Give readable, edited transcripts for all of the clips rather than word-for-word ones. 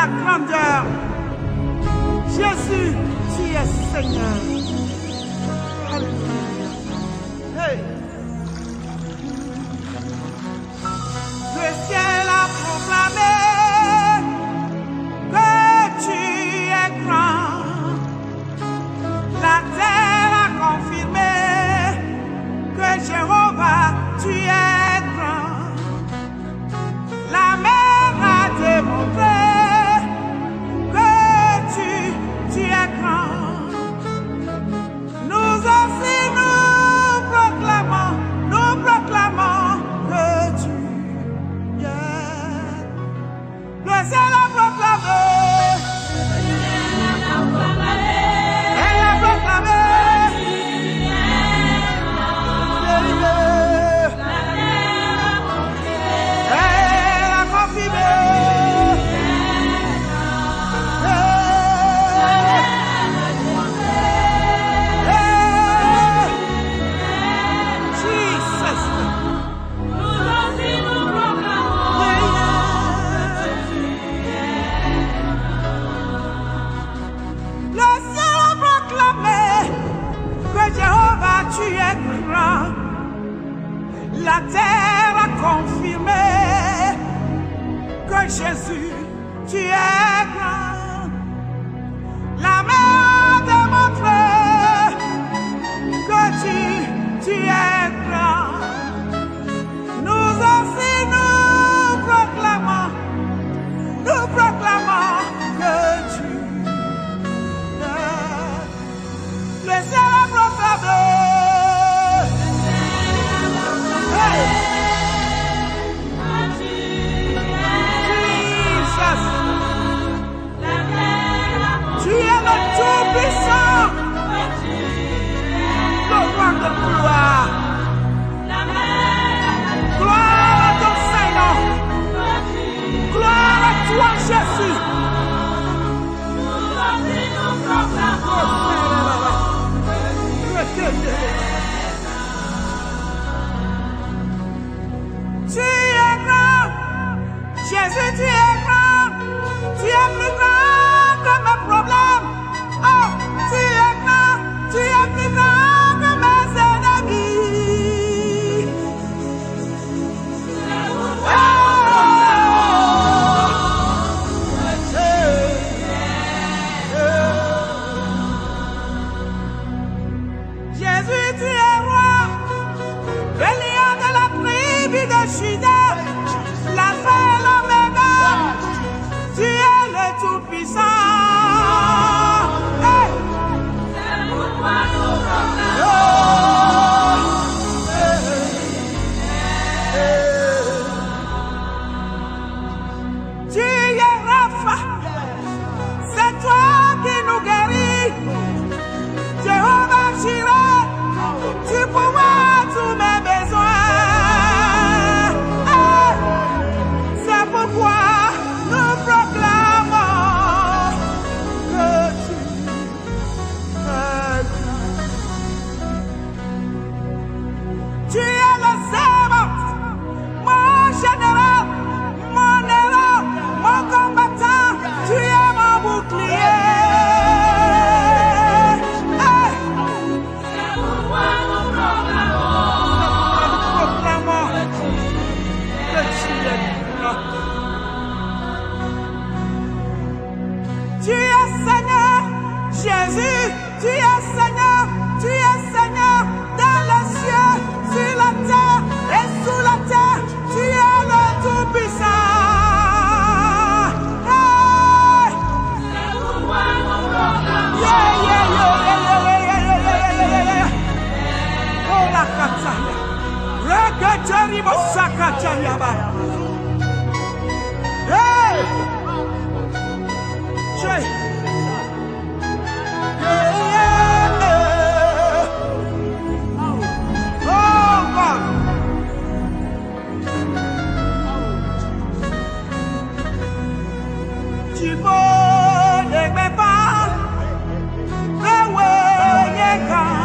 la grandeur. Jésus, tu es Seigneur. Alléluia. Hey. Le ciel a proclamé que tu es grand. La terre a confirmé que Jéhovah, tu es grand. La mer a démontré que tu es grand. Nous aussi nous proclamons que tu es. Le ciel a proclamé. Elle a proclamé. Elle a confirmé. Tu es grand. La terre a confirmé que Jésus, tu es grand. La mer a démontré que tu es grand. Nous aussi nous proclamons que tu es. Le ciel a proclamé. Tu es le Tout-Puissant, le roi de gloire. Gloire à ton Seigneur. Gloire à toi, Jésus. Tu es grand, Jésus, tu es grand. Tu es plus grand que mes problèmes. Oh, tu es grand, tu es plus grand que mes ennemis. Oh, Jésus, tu es roi, le lion de la tribu de Juda, l'alpha et l'oméga. Tu es le Tout-Puissant. Hey. C'est pourquoi nous proclamons. Tu es Rapha. C'est toi qui nous guéris. Jéhovah Jireh. Tu pourvois tous mes besoins. Hey. C'est pourquoi nous proclamons que tu es grand. Tu es le servant, mon général, mon héros, mon combattant. Tu es mon bouclier. Hey. C'est pourquoi nous proclamons que tu es grand. Tu es Seigneur, Jésus, tu es Seigneur dans les cieux, sur la terre et sous la terre, tu es le Tout-Puissant. Hey! C'est pourquoi nous proclamons. Oh la kataya, rekatari mosakataya ba. Hey! Tu connais mes pas, mais ouais, quand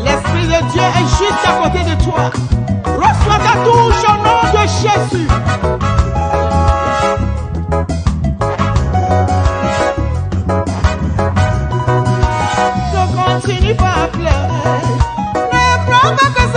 L'Esprit de Dieu est juste à côté de toi. Reçois ta touche au nom de Jésus. Ne continue pas à pleurer. Ne prends pas que